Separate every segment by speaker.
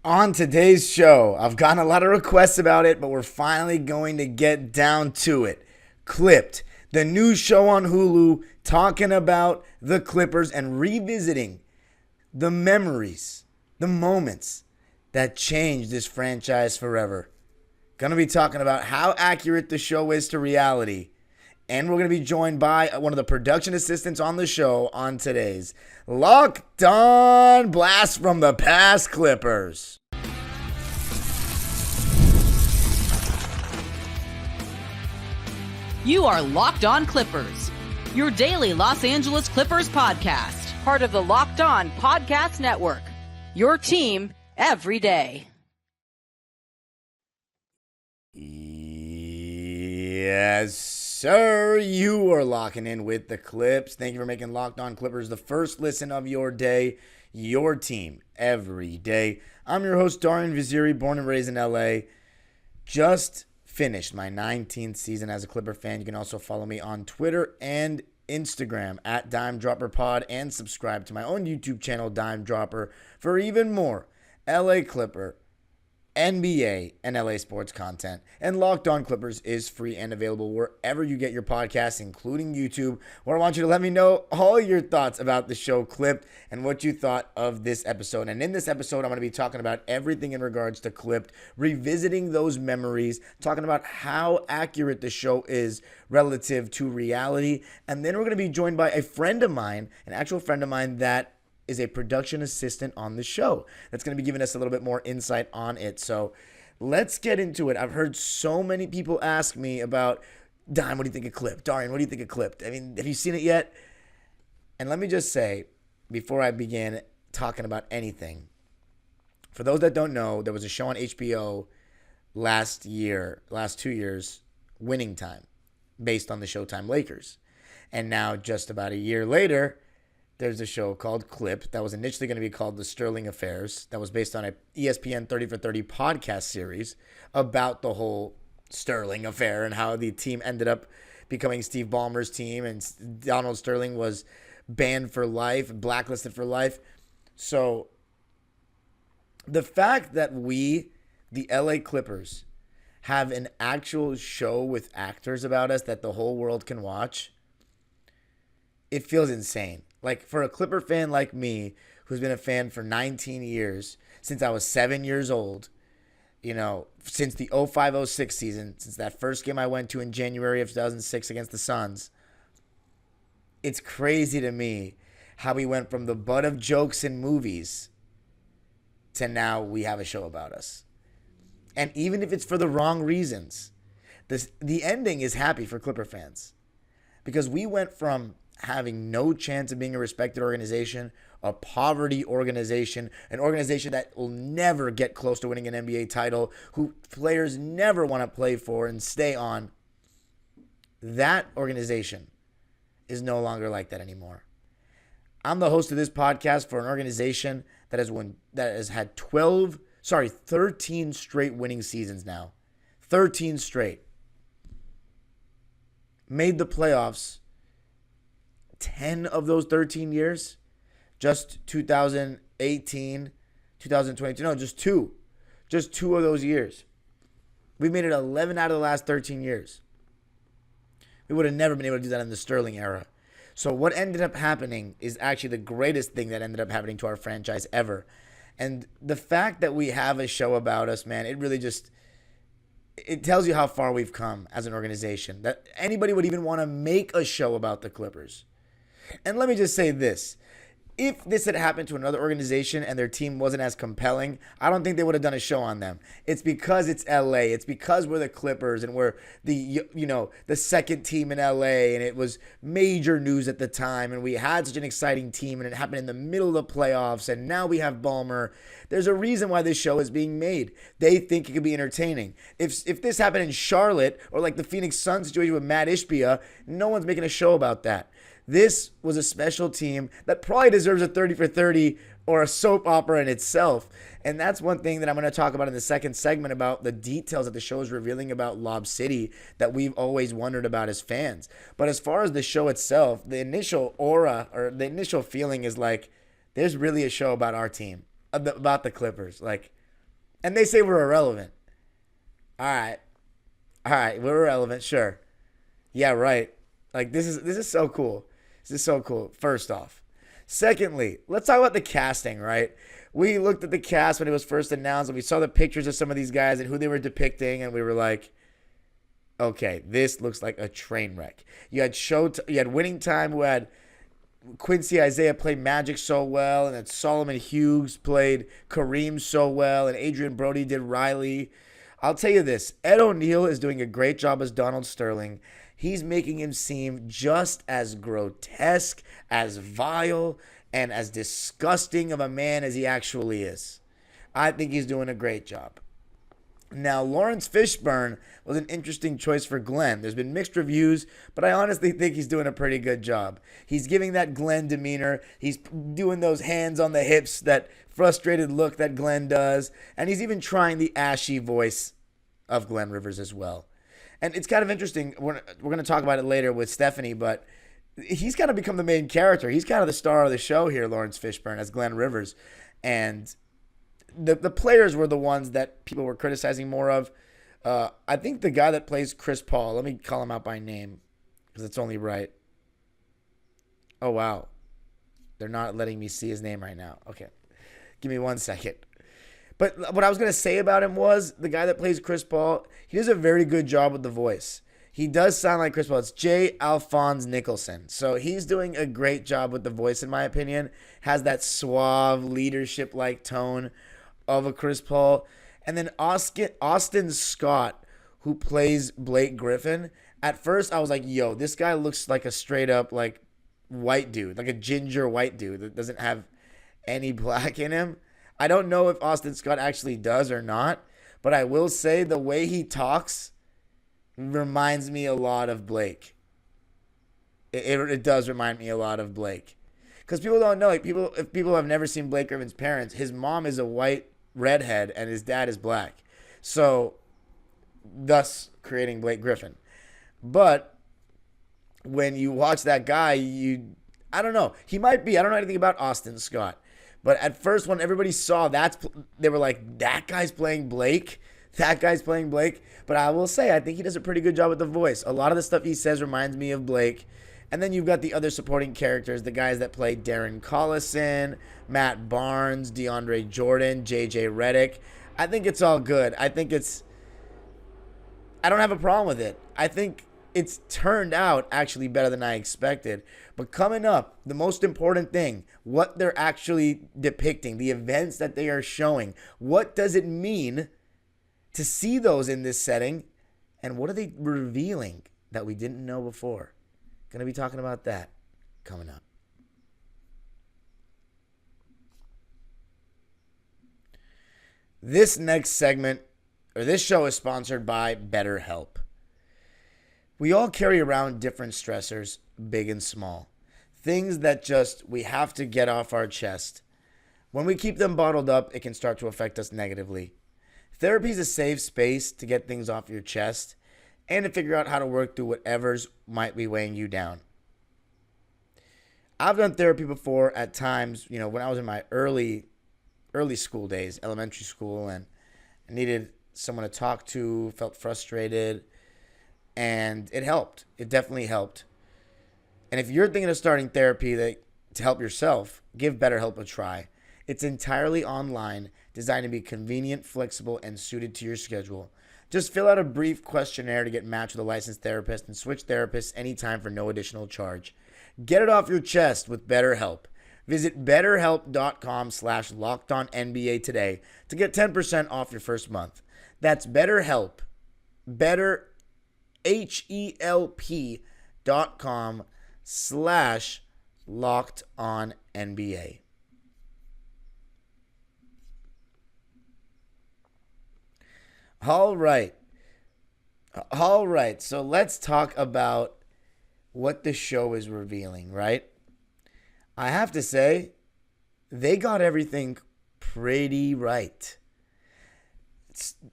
Speaker 1: On today's show, I've gotten a lot of requests about it, but we're finally going to get down to it. Clipped, the new show on Hulu talking about the Clippers and revisiting the memories, the moments that changed this franchise forever. Going to be talking about how accurate the show is to reality. And we're going to be joined by one of the production assistants on the show on today's Locked On Blast from the Past Clippers.
Speaker 2: You are Locked On Clippers, your daily Los Angeles Clippers podcast. Part of the Locked On Podcast Network, your team every day.
Speaker 1: Yes, sir. You are locking in with the Clips. Thank you for making Locked On Clippers the first listen of your day, your team every day. I'm your host, Darian Vaziri, born and raised in LA. Just finished my 19th season as a Clipper fan. You can also follow me on Twitter and Instagram at DimeDropperPod and subscribe to my own YouTube channel, Dime Dropper, for even more LA Clipper, NBA, and LA sports content. And Locked On Clippers is free and available wherever you get your podcasts, including YouTube, where I want you to let me know all your thoughts about the show Clipped and what you thought of this episode. And in this episode, I'm going to be talking about everything in regards to Clipped, revisiting those memories, talking about how accurate the show is relative to reality. And then we're going to be joined by a friend of mine, an actual friend of mine that is a production assistant on the show that's going to be giving us a little bit more insight on it. So let's get into it. I've heard so many people ask me about, Dime, what do you think of Clipped? Darian, what do you think of Clipped? I mean, have you seen it yet? And let me just say, before I begin talking about anything, for those that don't know, there was a show on HBO last 2 years, Winning Time, based on the Showtime Lakers. And now, just about a year later, there's a show called Clipped that was initially going to be called The Sterling Affairs, that was based on a ESPN 30 for 30 podcast series about the whole Sterling affair and how the team ended up becoming Steve Ballmer's team and Donald Sterling was banned for life, blacklisted for life. So the fact that we, the LA Clippers, have an actual show with actors about us that the whole world can watch, it feels insane. Like, for a Clipper fan like me, who's been a fan for 19 years, since I was 7 years old, you know, since the 05-06 season, since that first game I went to in January of 2006 against the Suns, it's crazy to me how we went from the butt of jokes in movies to now we have a show about us. And even if it's for the wrong reasons, the ending is happy for Clipper fans. Because we went from having no chance of being a respected organization, a poverty organization, an organization that will never get close to winning an NBA title, who players never want to play for and stay on. That organization is no longer like that anymore. I'm the host of this podcast for an organization that has had 13 straight winning seasons now. 13 straight. Made the playoffs 10 of those 13 years, just 2018, 2022, no, just two of those years. We made it 11 out of the last 13 years. We would have never been able to do that in the Sterling era. So what ended up happening is actually the greatest thing that ended up happening to our franchise ever. And the fact that we have a show about us, man, it really just, it tells you how far we've come as an organization, that anybody would even want to make a show about the Clippers. And let me just say this. If this had happened to another organization and their team wasn't as compelling, I don't think they would have done a show on them. It's because it's LA. It's because we're the Clippers and we're the second team in LA, and it was major news at the time, and we had such an exciting team, and it happened in the middle of the playoffs, and now we have Ballmer. There's a reason why this show is being made. They think it could be entertaining. If this happened in Charlotte or like the Phoenix Suns situation with Matt Ishbia, no one's making a show about that. This was a special team that probably deserves a 30 for 30 or a soap opera in itself. And that's one thing that I'm going to talk about in the second segment, about the details that the show is revealing about Lob City that we've always wondered about as fans. But as far as the show itself, the initial aura or the initial feeling is like, there's really a show about our team, about the Clippers. Like, And they say we're irrelevant. All right. All right, we're irrelevant, sure. Yeah, right. Like this is so cool. This is so cool. First off. Secondly, let's talk about the casting, right? We looked at the cast when it was first announced and we saw the pictures of some of these guys and who they were depicting and we were like, okay, this looks like a train wreck. You had Winning Time, who had Quincy Isaiah play Magic so well, and then Solomon Hughes played Kareem so well, and Adrian Brody did Riley. I'll tell you this, Ed O'Neill is doing a great job as Donald Sterling. He's making him seem just as grotesque, as vile, and as disgusting of a man as he actually is. I think he's doing a great job. Now, Lawrence Fishburne was an interesting choice for Glenn. There's been mixed reviews, but I honestly think he's doing a pretty good job. He's giving that Glenn demeanor. He's doing those hands on the hips, that frustrated look that Glenn does. And he's even trying the ashy voice of Glenn Rivers as well. And it's kind of interesting. We're going to talk about it later with Stephanie, but he's kind of become the main character. He's kind of the star of the show here, Lawrence Fishburne, as Glenn Rivers. And the players were the ones that people were criticizing more of. I think the guy that plays Chris Paul, let me call him out by name because it's only right. Oh, wow. They're not letting me see his name right now. Okay. Give me 1 second. But what I was going to say about him was the guy that plays Chris Paul, he does a very good job with the voice. He does sound like Chris Paul. It's J. Alphonse Nicholson. So he's doing a great job with the voice, in my opinion. Has that suave, leadership-like tone of a Chris Paul. And then Austin Scott, who plays Blake Griffin. At first, I was like, yo, this guy looks like a straight-up like white dude, like a ginger white dude that doesn't have any black in him. I don't know if Austin Scott actually does or not, but I will say the way he talks reminds me a lot of Blake. It does remind me a lot of Blake. Because people don't know, like if people have never seen Blake Griffin's parents, his mom is a white redhead and his dad is black. So, thus creating Blake Griffin. But when you watch that guy, I don't know. He might be. I don't know anything about Austin Scott. But at first, when everybody saw they were like, that guy's playing Blake. That guy's playing Blake. But I will say, I think he does a pretty good job with the voice. A lot of the stuff he says reminds me of Blake. And then you've got the other supporting characters, the guys that play Darren Collison, Matt Barnes, DeAndre Jordan, JJ Redick. I think it's all good. I don't have a problem with it. I think it's turned out actually better than I expected. But coming up, the most important thing, what they're actually depicting, the events that they are showing, what does it mean to see those in this setting, and what are they revealing that we didn't know before? Going to be talking about that coming up. This next segment, or this show, is sponsored by BetterHelp. We all carry around different stressors, big and small. Things that we have to get off our chest. When we keep them bottled up, it can start to affect us negatively. Therapy is a safe space to get things off your chest and to figure out how to work through whatever's might be weighing you down. I've done therapy before at times, when I was in my early school days, elementary school, and I needed someone to talk to, felt frustrated, and it helped. It definitely helped. And if you're thinking of starting therapy to help yourself, give BetterHelp a try. It's entirely online, designed to be convenient, flexible, and suited to your schedule. Just fill out a brief questionnaire to get matched with a licensed therapist and switch therapists anytime for no additional charge. Get it off your chest with BetterHelp. Visit BetterHelp.com/LockedOnNBA today to get 10% off your first month. That's BetterHelp. BetterHelp.com/LockedOnNBA. All right. So let's talk about what the show is revealing, right? I have to say, they got everything pretty right.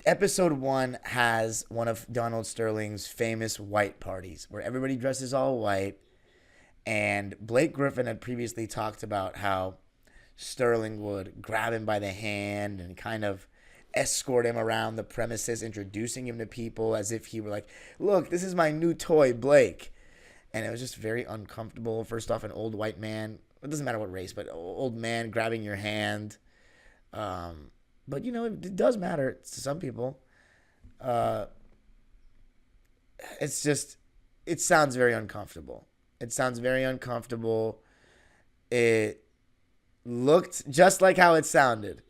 Speaker 1: Episode 1 has one of Donald Sterling's famous white parties where everybody dresses all white. And Blake Griffin had previously talked about how Sterling would grab him by the hand and kind of escort him around the premises, introducing him to people as if he were like, look, this is my new toy, Blake. And it was just very uncomfortable. First off, an old white man, it doesn't matter what race, but old man grabbing your hand. But, it does matter to some people. It's just, it sounds very uncomfortable. It looked just like how it sounded.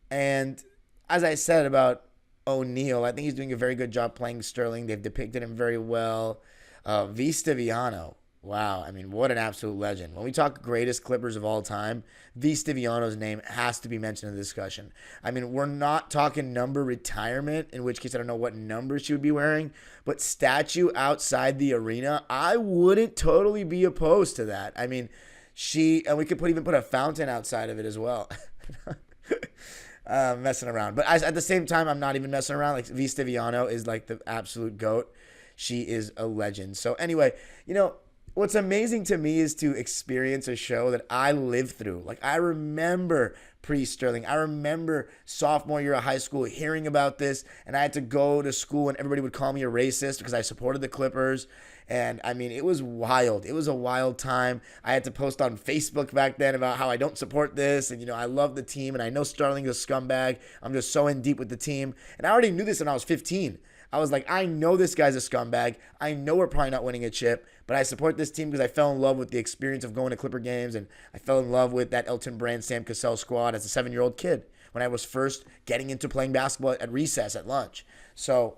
Speaker 1: And as I said about O'Neal, I think he's doing a very good job playing Sterling. They've depicted him very well. V. Stiviano, wow. I mean, what an absolute legend. When we talk greatest Clippers of all time, V. Stiviano's name has to be mentioned in the discussion. I mean, we're not talking number retirement, in which case I don't know what number she would be wearing, but statue outside the arena, I wouldn't totally be opposed to that. I mean, and we could even put a fountain outside of it as well. Messing around. But at the same time, I'm not even messing around. Like, V. Stiviano is like the absolute GOAT. She is a legend. So anyway, what's amazing to me is to experience a show that I lived through. Like, I remember pre-Sterling. I remember sophomore year of high school hearing about this, and I had to go to school and everybody would call me a racist because I supported the Clippers. And I mean, it was wild. It was a wild time. I had to post on Facebook back then about how I don't support this. And, I love the team and I know Sterling's a scumbag. I'm just so in deep with the team. And I already knew this when I was 15. I was like, I know this guy's a scumbag. I know we're probably not winning a chip, but I support this team because I fell in love with the experience of going to Clipper games, and I fell in love with that Elton Brand, Sam Cassell squad as a 7-year-old kid when I was first getting into playing basketball at recess at lunch. So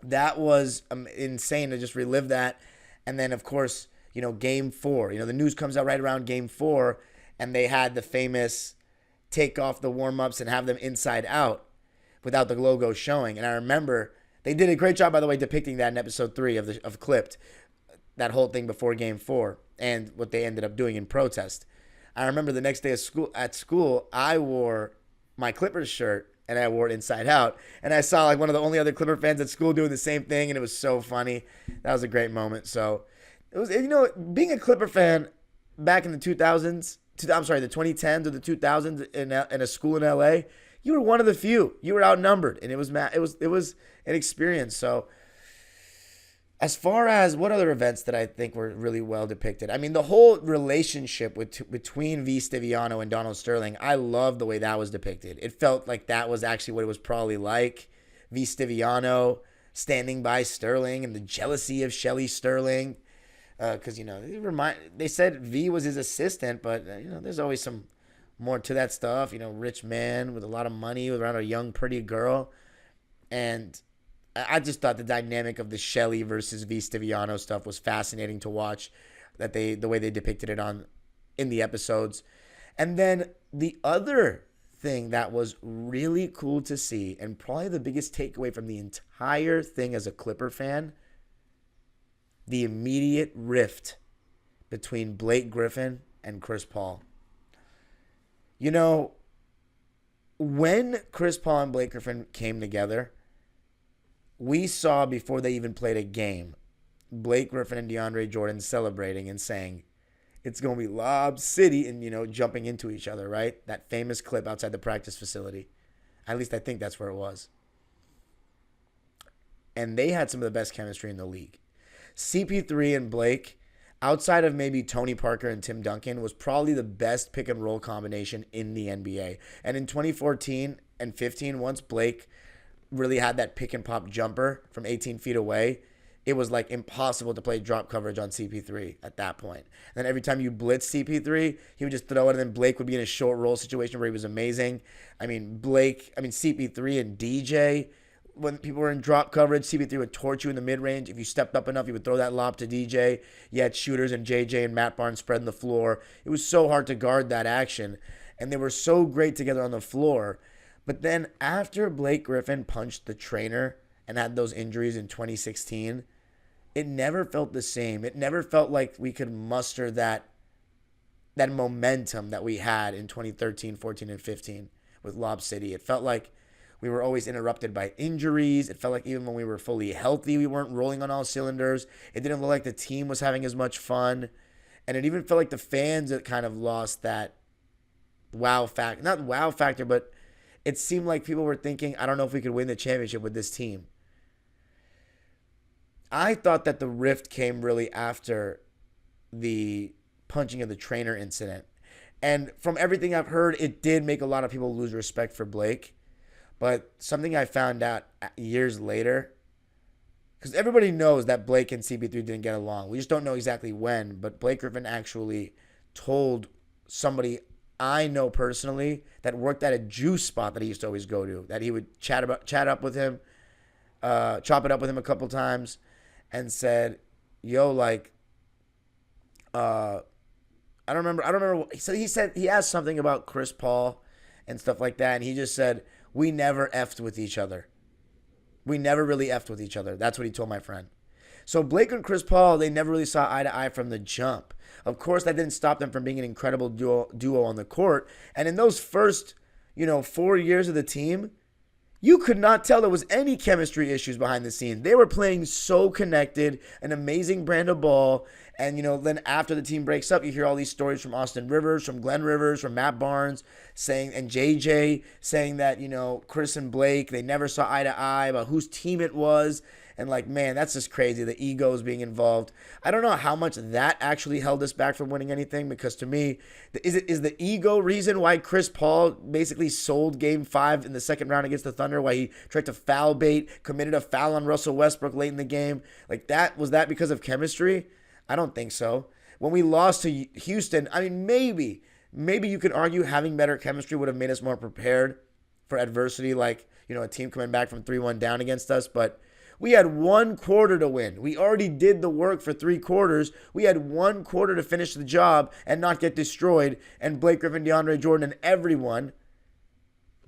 Speaker 1: that was insane to just relive that. And then, of course, Game 4. The news comes out right around Game 4, and they had the famous take off the warm-ups and have them inside out without the logo showing. And I remember they did a great job, by the way, depicting that in episode 3 of Clipped, that whole thing before Game 4 and what they ended up doing in protest. I remember the next day at school, I wore my Clippers shirt and I wore it inside out. And I saw like one of the only other Clipper fans at school doing the same thing, and it was so funny. That was a great moment. So it was, being a Clipper fan back in the 2000s, the 2010s or the 2000s in a school in LA, you were one of the few. You were outnumbered, and it was an experience. So as far as what other events that I think were really well depicted, I mean, the whole relationship between V. Stiviano and Donald Sterling, I love the way that was depicted. It felt like that was actually what it was probably like. V. Stiviano standing by Sterling and the jealousy of Shelly Sterling. Because, they said V was his assistant, but, there's always some more to that stuff. Rich man with a lot of money around a young, pretty girl. And I just thought the dynamic of the Shelly versus V. Stiviano stuff was fascinating to watch, the way they depicted it in the episodes. And then the other thing that was really cool to see, and probably the biggest takeaway from the entire thing as a Clipper fan, the immediate rift between Blake Griffin and Chris Paul. When Chris Paul and Blake Griffin came together, we saw before they even played a game, Blake Griffin and DeAndre Jordan celebrating and saying, it's going to be Lob City, and, jumping into each other, right? That famous clip outside the practice facility. At least I think that's where it was. And they had some of the best chemistry in the league. CP3 and Blake, outside of maybe Tony Parker and Tim Duncan, was probably the best pick and roll combination in the NBA. And in 2014 and 15, once Blake really had that pick and pop jumper from 18 feet away, it was like impossible to play drop coverage on CP3 at that point. And then every time you blitz CP3, he would just throw it, and then Blake would be in a short roll situation where he was amazing. CP3 and DJ, when people were in drop coverage, CP3 would torch you in the mid-range. If you stepped up enough, he would throw that lob to DJ. You had shooters and JJ and Matt Barnes spreading the floor. It was so hard to guard that action, and they were so great together on the floor. But then after Blake Griffin punched the trainer and had those injuries in 2016, it never felt the same. It never felt like we could muster that momentum that we had in 2013, 14, and 15 with Lob City. It felt like we were always interrupted by injuries. It felt like even when we were fully healthy, we weren't rolling on all cylinders. It didn't look like the team was having as much fun. And it even felt like the fans that kind of lost that wow factor. Not wow factor, but it seemed like people were thinking, I don't know if we could win the championship with this team. I thought that the rift came really after the punching of the trainer incident. And from everything I've heard, it did make a lot of people lose respect for Blake. But something I found out years later, because everybody knows that Blake and CP3 didn't get along. We just don't know exactly when. But Blake Griffin actually told somebody I know personally that worked at a juice spot that he used to always go to, that he would chat up with him, chop it up with him a couple times, and said, "Yo, like, I don't remember. So he asked something about Chris Paul and stuff like that, and he just said, we never effed with each other. We never really effed with each other. That's what he told my friend. So Blake and Chris Paul, they never really saw eye to eye from the jump. Of course, that didn't stop them from being an incredible duo on the court. And in those first, 4 years of the team, you could not tell there was any chemistry issues behind the scenes. They were playing so connected, an amazing brand of ball. And, then after the team breaks up, you hear all these stories from Austin Rivers, from Glenn Rivers, from Matt Barnes, and JJ saying that, Chris and Blake, they never saw eye to eye about whose team it was. And man, that's just crazy, the egos being involved. I don't know how much that actually held us back from winning anything, because to me, is the ego reason why Chris Paul basically sold Game 5 in the second round against the Thunder, why he tried to foul bait, committed a foul on Russell Westbrook late in the game? Was that because of chemistry? I don't think so. When we lost to Houston, I mean, maybe you could argue having better chemistry would have made us more prepared for adversity, a team coming back from 3-1 down against us, but we had 1 quarter to win. We already did the work for 3 quarters. We had 1 quarter to finish the job and not get destroyed. And Blake Griffin, DeAndre Jordan, and everyone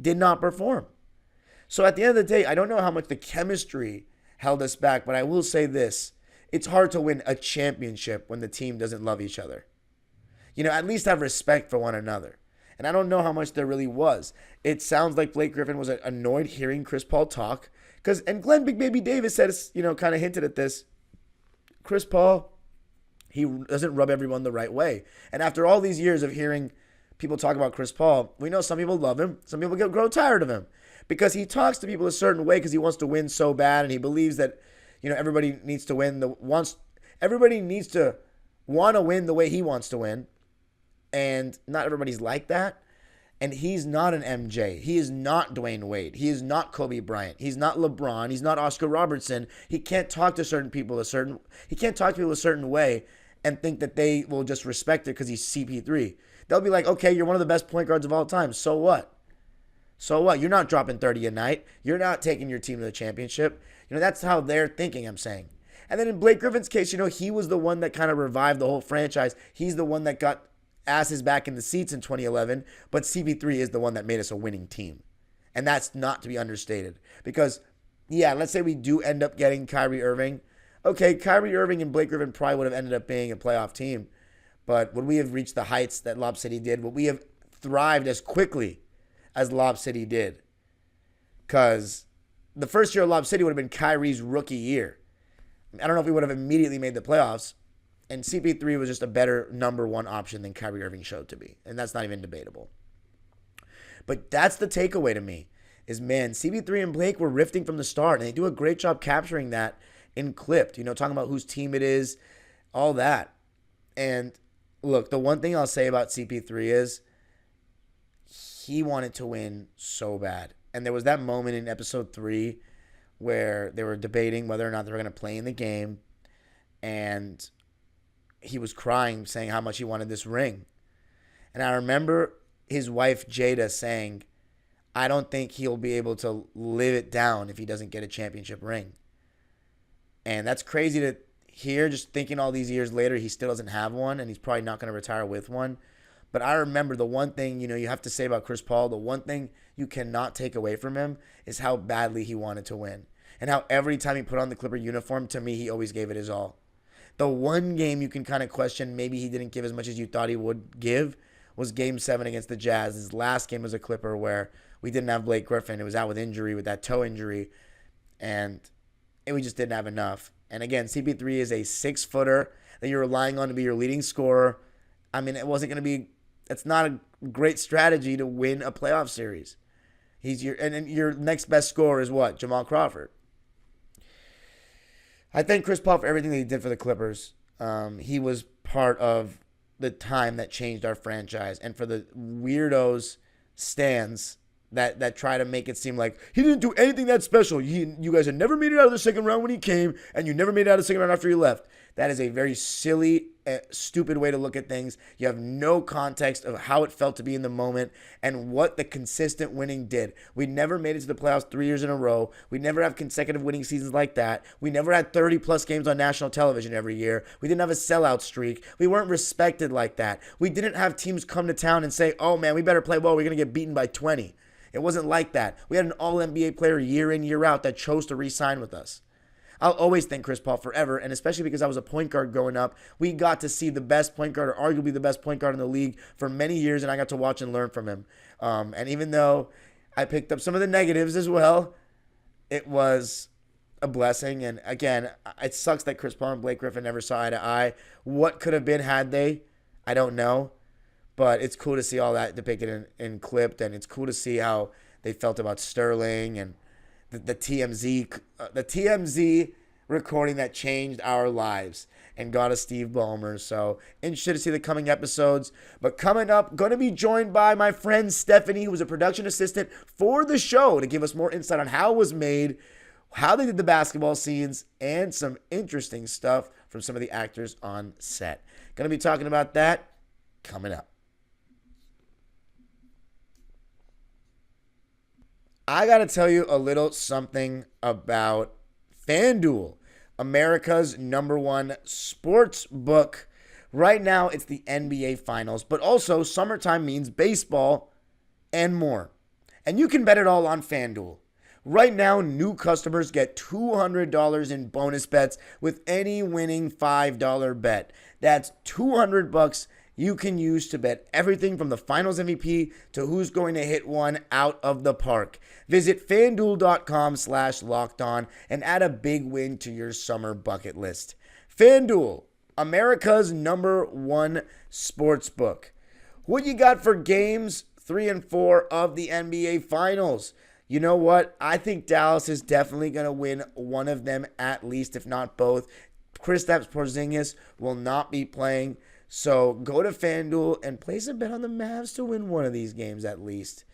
Speaker 1: did not perform. So at the end of the day, I don't know how much the chemistry held us back, but I will say this. It's hard to win a championship when the team doesn't love each other. At least have respect for one another. And I don't know how much there really was. It sounds like Blake Griffin was annoyed hearing Chris Paul talk. And Glenn Big Baby Davis said, kind of hinted at this. Chris Paul, he doesn't rub everyone the right way. And after all these years of hearing people talk about Chris Paul, we know some people love him. Some people grow tired of him. Because he talks to people a certain way because he wants to win so bad. And he believes that, everybody needs to win. Everybody needs to want to win the way he wants to win. And not everybody's like that. And he's not an MJ. He is not Dwayne Wade. He is not Kobe Bryant. He's not LeBron. He's not Oscar Robertson. He can't talk to certain people a certain way and think that they will just respect it because he's CP3. They'll be like, okay, you're one of the best point guards of all time. So what? So what? You're not dropping 30 a night. You're not taking your team to the championship. That's how they're thinking, I'm saying. And then in Blake Griffin's case, he was the one that kind of revived the whole franchise. He's the one that got asses back in the seats in 2011, but CP3 is the one that made us a winning team. And that's not to be understated. Because, let's say we do end up getting Kyrie Irving. Okay, Kyrie Irving and Blake Griffin probably would have ended up being a playoff team. But would we have reached the heights that Lob City did? Would we have thrived as quickly as Lob City did? Because the first year of Lob City would have been Kyrie's rookie year. I don't know if we would have immediately made the playoffs. And CP3 was just a better number 1 option than Kyrie Irving showed to be. And that's not even debatable. But that's the takeaway to me is, man, CP3 and Blake were rifting from the start. And they do a great job capturing that in Clipped. Talking about whose team it is, all that. And look, the one thing I'll say about CP3 is he wanted to win so bad. And there was that moment in episode 3 where they were debating whether or not they were going to play in the game. And he was crying, saying how much he wanted this ring. And I remember his wife, Jada, saying, I don't think he'll be able to live it down if he doesn't get a championship ring. And that's crazy to hear, just thinking all these years later, he still doesn't have one, and he's probably not going to retire with one. But I remember the one thing, you have to say about Chris Paul, the one thing you cannot take away from him is how badly he wanted to win. And how every time he put on the Clipper uniform, to me, he always gave it his all. The one game you can kind of question, maybe he didn't give as much as you thought he would give, was Game 7 against the Jazz. His last game as a Clipper where we didn't have Blake Griffin. It was out with injury, with that toe injury, and we just didn't have enough. And again, CP3 is a 6-footer that you're relying on to be your leading scorer. I mean, it's not a great strategy to win a playoff series. And your next best scorer is what? Jamal Crawford. I thank Chris Paul for everything that he did for the Clippers. He was part of the time that changed our franchise, and for the weirdos stands that try to make it seem like he didn't do anything that special. You guys had never made it out of the second round when he came, and you never made it out of the second round after he left. That is a very silly, stupid way to look at things. You have no context of how it felt to be in the moment and what the consistent winning did. We never made it to the playoffs 3 years in a row. We never have consecutive winning seasons like that. We never had 30-plus games on national television every year. We didn't have a sellout streak. We weren't respected like that. We didn't have teams come to town and say, oh, man, we better play well. We're going to get beaten by 20. It wasn't like that. We had an all-NBA player year in, year out that chose to re-sign with us. I'll always thank Chris Paul forever, and especially because I was a point guard growing up. We got to see the best point guard, or arguably the best point guard in the league for many years, and I got to watch and learn from him. And even though I picked up some of the negatives as well, it was a blessing. And again, it sucks that Chris Paul and Blake Griffin never saw eye to eye. What could have been had they? I don't know. But it's cool to see all that depicted and clipped, and it's cool to see how they felt about Sterling and the TMZ recording that changed our lives and got us Steve Ballmer. So interested to see the coming episodes. But coming up, going to be joined by my friend Stephanie, who was a production assistant for the show, to give us more insight on how it was made, how they did the basketball scenes, and some interesting stuff from some of the actors on set. Going to be talking about that coming up. I got to tell you a little something about FanDuel, America's #1 sports book. Right now, it's the NBA Finals, but also summertime means baseball and more. And you can bet it all on FanDuel. Right now, new customers get $200 in bonus bets with any winning $5 bet. That's $200 you can use to bet everything from the Finals MVP to who's going to hit one out of the park. Visit FanDuel.com/lockedon and add a big win to your summer bucket list. FanDuel, America's #1 sports book. What you got for games 3 and 4 of the NBA Finals? You know what? I think Dallas is definitely going to win one of them at least, if not both. Kristaps Porzingis will not be playing. So go to FanDuel and place a bet on the Mavs to win one of these games at least.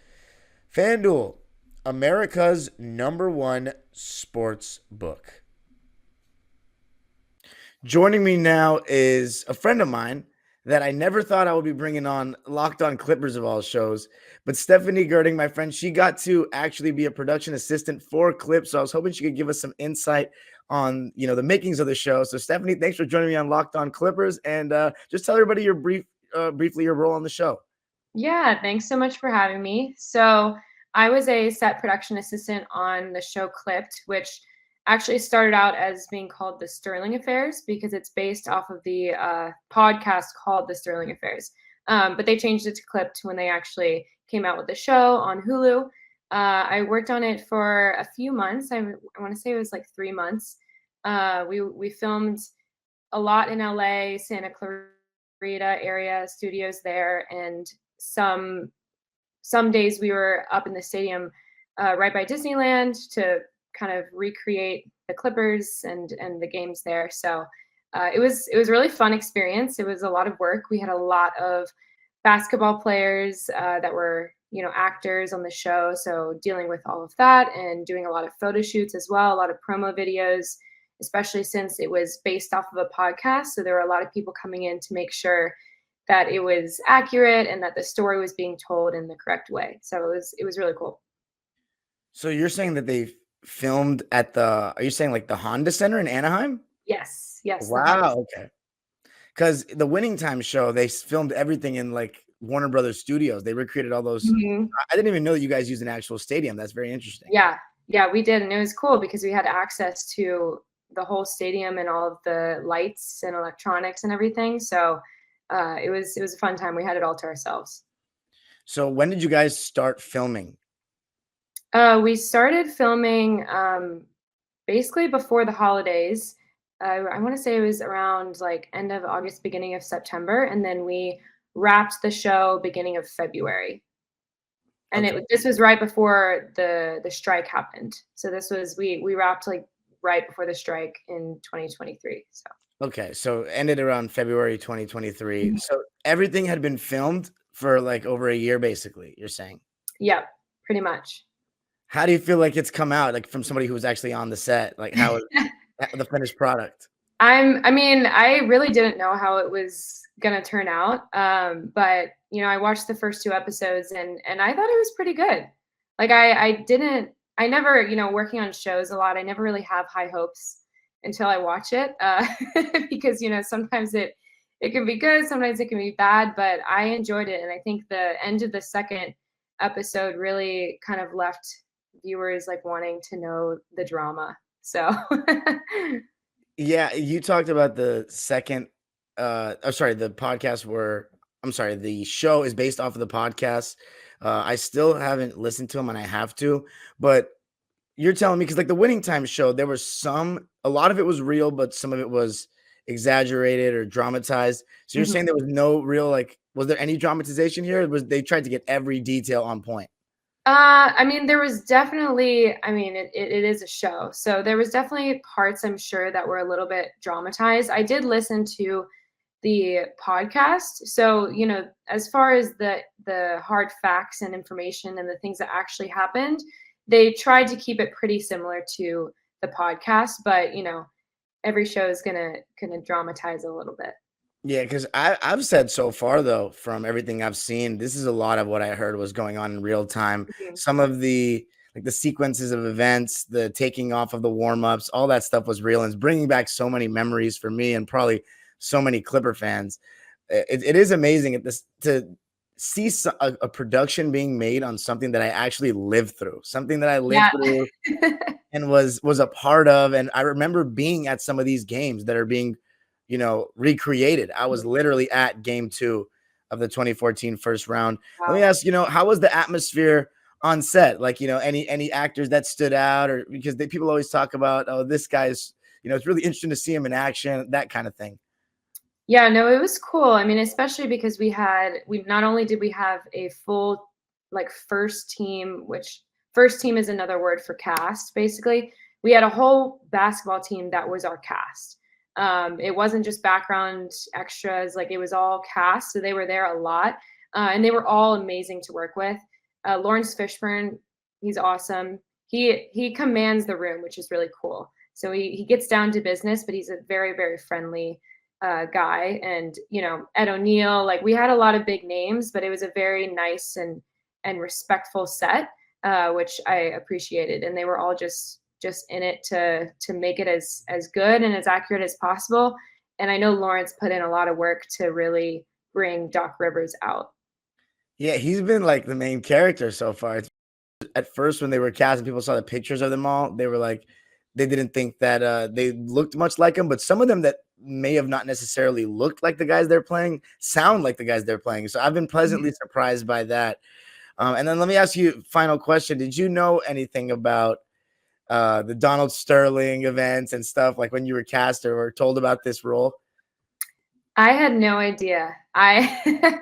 Speaker 1: FanDuel, America's #1 sports book. Joining me now is a friend of mine that I never thought I would be bringing on Locked On Clippers of all shows. But Stephanie Girding, my friend, she got to actually be a production assistant for Clips. So I was hoping she could give us some insight on, the makings of the show. So Stephanie, thanks for joining me on Locked On Clippers, and just tell everybody your briefly your role on the show.
Speaker 3: Yeah, thanks so much for having me. So I was a set production assistant on the show Clipped, which actually started out as being called The Sterling Affairs because it's based off of the podcast called The Sterling Affairs. But they changed it to Clipped when they actually came out with the show on Hulu. I worked on it for a few months. I want to say it was like 3 months. We filmed a lot in LA, Santa Clarita area, studios there, and some days we were up in the stadium right by Disneyland to kind of recreate the Clippers and the games there. So it was a really fun experience. It was a lot of work. We had a lot of basketball players that were actors on the show. So dealing with all of that and doing a lot of photo shoots as well, a lot of promo videos, especially since it was based off of a podcast. So there were a lot of people coming in to make sure that it was accurate and that the story was being told in the correct way. So it was really cool.
Speaker 1: So you're saying that they filmed at are you saying like the Honda Center in Anaheim?
Speaker 3: Yes.
Speaker 1: Wow. Okay. Because the Winning Time show, they filmed everything in like Warner Brothers Studios. They recreated all those.
Speaker 3: Mm-hmm.
Speaker 1: I didn't even know that you guys used an actual stadium. That's very interesting.
Speaker 3: Yeah, we did. And it was cool because we had access to the whole stadium and all of the lights and electronics and everything. So it was a fun time. We had it all to ourselves.
Speaker 1: So when did you guys start filming?
Speaker 3: We started filming basically before the holidays. I want to say it was around like end of August, beginning of September. And then we wrapped the show beginning of February. And
Speaker 1: Okay.
Speaker 3: this was right before the strike happened. So this was we wrapped like right before the strike in 2023. So
Speaker 1: Okay. So ended around February 2023.
Speaker 3: Mhm.
Speaker 1: So everything had been filmed for like over a year, basically, you're saying.
Speaker 3: Yep, pretty much.
Speaker 1: How do you feel like it's come out, like from somebody who was actually on the set? Like how is the finished product?
Speaker 3: I mean, I really didn't know how it was gonna turn out. But I watched the first two episodes and I thought it was pretty good. Like I never, working on shows a lot, I never really have high hopes until I watch it. Because sometimes it can be good, sometimes it can be bad, but I enjoyed it. And I think the end of the second episode really kind of left viewers like wanting to know the drama. So
Speaker 1: Yeah, you talked about the second oh sorry, the podcast where I'm sorry, the show is based off of the podcast. I still haven't listened to them and I have to, but you're telling me because like the Winning Time show, there was a lot of it was real, but some of it was exaggerated or dramatized. So you're
Speaker 3: Mhm.
Speaker 1: saying there was no real like was there any dramatization here? Or was they tried to get every detail on point?
Speaker 3: I mean, there was definitely, I mean, it is a show. So there was definitely parts I'm sure that were a little bit dramatized. I did listen to the podcast. So, as far as the hard facts and information and the things that actually happened, they tried to keep it pretty similar to the podcast, but every show is gonna dramatize a little bit.
Speaker 1: Yeah, because I've said so far though, from everything I've seen, this is a lot of what I heard was going on in real time.
Speaker 3: Mhm.
Speaker 1: Some of the like the sequences of events, the taking off of the warm ups, all that stuff was real, and it's bringing back so many memories for me and probably so many Clipper fans. It is amazing at this to see a production being made on something that I actually lived through, something that I lived
Speaker 3: Yeah.
Speaker 1: through and was a part of. And I remember being at some of these games that are being, recreated. I was literally at game 2 of the 2014 first round. Let me
Speaker 3: Wow.
Speaker 1: ask, how was the atmosphere on set? Like, any actors that stood out or because people always talk about, oh, this guy's, it's really interesting to see him in action, that kind of thing.
Speaker 3: Yeah, no, it was cool. I mean, especially because we not only did we have a full like first team, which first team is another word for cast, basically. We had a whole basketball team that was our cast. It wasn't just background extras, like it was all cast. So they were there a lot. And they were all amazing to work with. Lawrence Fishburne, he's awesome. He commands the room, which is really cool. So he gets down to business, but he's a very, very friendly guy. And Ed O'Neill, like we had a lot of big names, but it was a very nice and respectful set, which I appreciated. And they were all just in it to make it as good and as accurate as possible. And I know Lawrence put in a lot of work to really bring Doc Rivers out.
Speaker 1: Yeah, he's been like the main character so far. At first, when they were cast and people saw the pictures of them all, they were like, they didn't think that they looked much like him. But some of them that may have not necessarily looked like the guys they're playing sound like the guys they're playing. So I've been pleasantly surprised by that. And then let me ask you, final question: did you know anything about the Donald Sterling events and stuff like when you were cast or were told about this role?
Speaker 3: I had no idea. I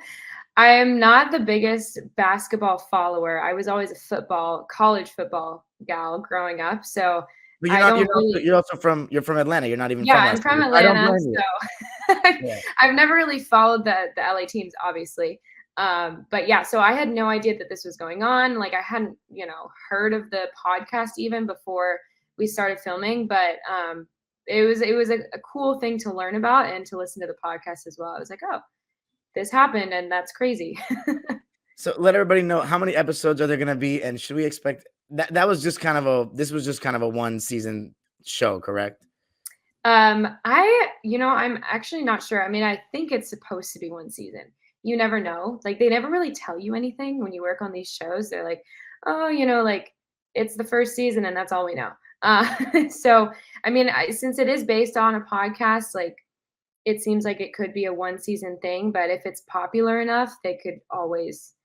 Speaker 3: I am not the biggest basketball follower. I was always a college football gal growing up. So
Speaker 1: But you're
Speaker 3: I
Speaker 1: not.
Speaker 3: don't really.
Speaker 1: You're from Atlanta. You're not even
Speaker 3: Yeah,
Speaker 1: from
Speaker 3: I'm
Speaker 1: West
Speaker 3: from
Speaker 1: Coast. I don't
Speaker 3: Atlanta,
Speaker 1: blame you.
Speaker 3: so
Speaker 1: Yeah.
Speaker 3: I've never really followed the LA teams, obviously. But yeah, so I had no idea that this was going on. Like I hadn't, heard of the podcast even before we started filming. But it was a cool thing to learn about and to listen to the podcast as well. I was like, oh, this happened, and that's crazy.
Speaker 1: So let everybody know how many episodes are there going to be, and should we expect that? This was just kind of a one season show, correct?
Speaker 3: I'm actually not sure. I mean, I think it's supposed to be one season. You never know. Like they never really tell you anything when you work on these shows. They're like, oh, like it's the first season and that's all we know. So I mean, since it is based on a podcast, like it seems like it could be a one season thing, but if it's popular enough, they could always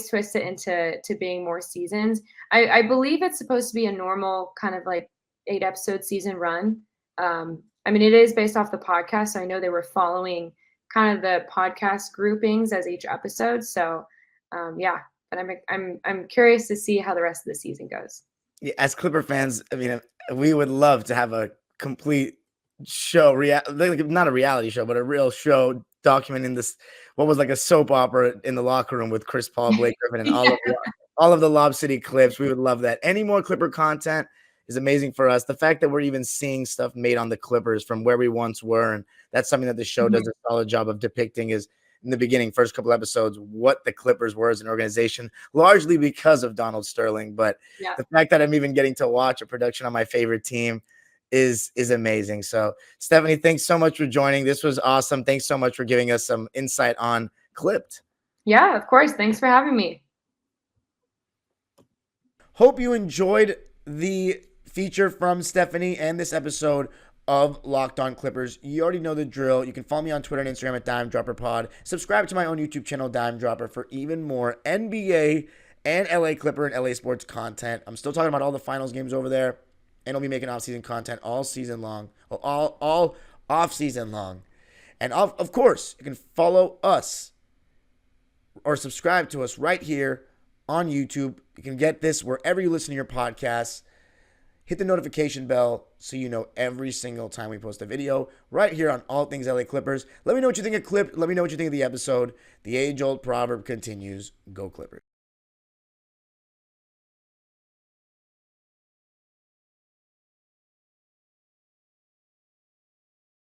Speaker 3: twist it into being more seasons. I believe it's supposed to be a normal kind of like 8 episode season run. I mean, it is based off the podcast, so I know they were following kind of the podcast groupings as each episode. So, yeah, but I'm curious to see how the rest of the season goes.
Speaker 1: Yeah, as Clipper fans, I mean, we would love to have a complete show, not a reality show, but a real show documenting this, what was like a soap opera in the locker room with Chris Paul, Blake Griffin, and
Speaker 3: Yeah.
Speaker 1: all of the Lob City Clips. We would love that. Any more Clipper content is amazing for us. The fact that we're even seeing stuff made on the Clippers from where we once were, and that's something that the show does a solid job of depicting, is in the beginning, first couple episodes, what the Clippers were as an organization, largely because of Donald Sterling. But the fact that I'm even getting to watch a production on my favorite team is amazing. So, Stephanie, thanks so much for joining. This was awesome. Thanks so much for giving us some insight on Clipped.
Speaker 3: Yeah, of course. Thanks for having me.
Speaker 1: Hope you enjoyed the feature from Stephanie and this episode of Locked On Clippers. You already know the drill. You can follow me on Twitter and Instagram at DimeDropperPod. Subscribe to my own YouTube channel, Dime Dropper, for even more NBA and LA Clipper and LA sports content. I'm still talking about all the finals games over there, and I'll be making off-season content all season long, all off-season long. And of course, you can follow us or subscribe to us right here on YouTube. You can get this wherever you listen to your podcasts. Hit the notification bell so you know every single time we post a video right here on All Things LA Clippers. Let me know what you think of Clip. Let me know what you think of the episode. The age-old proverb continues. Go Clippers.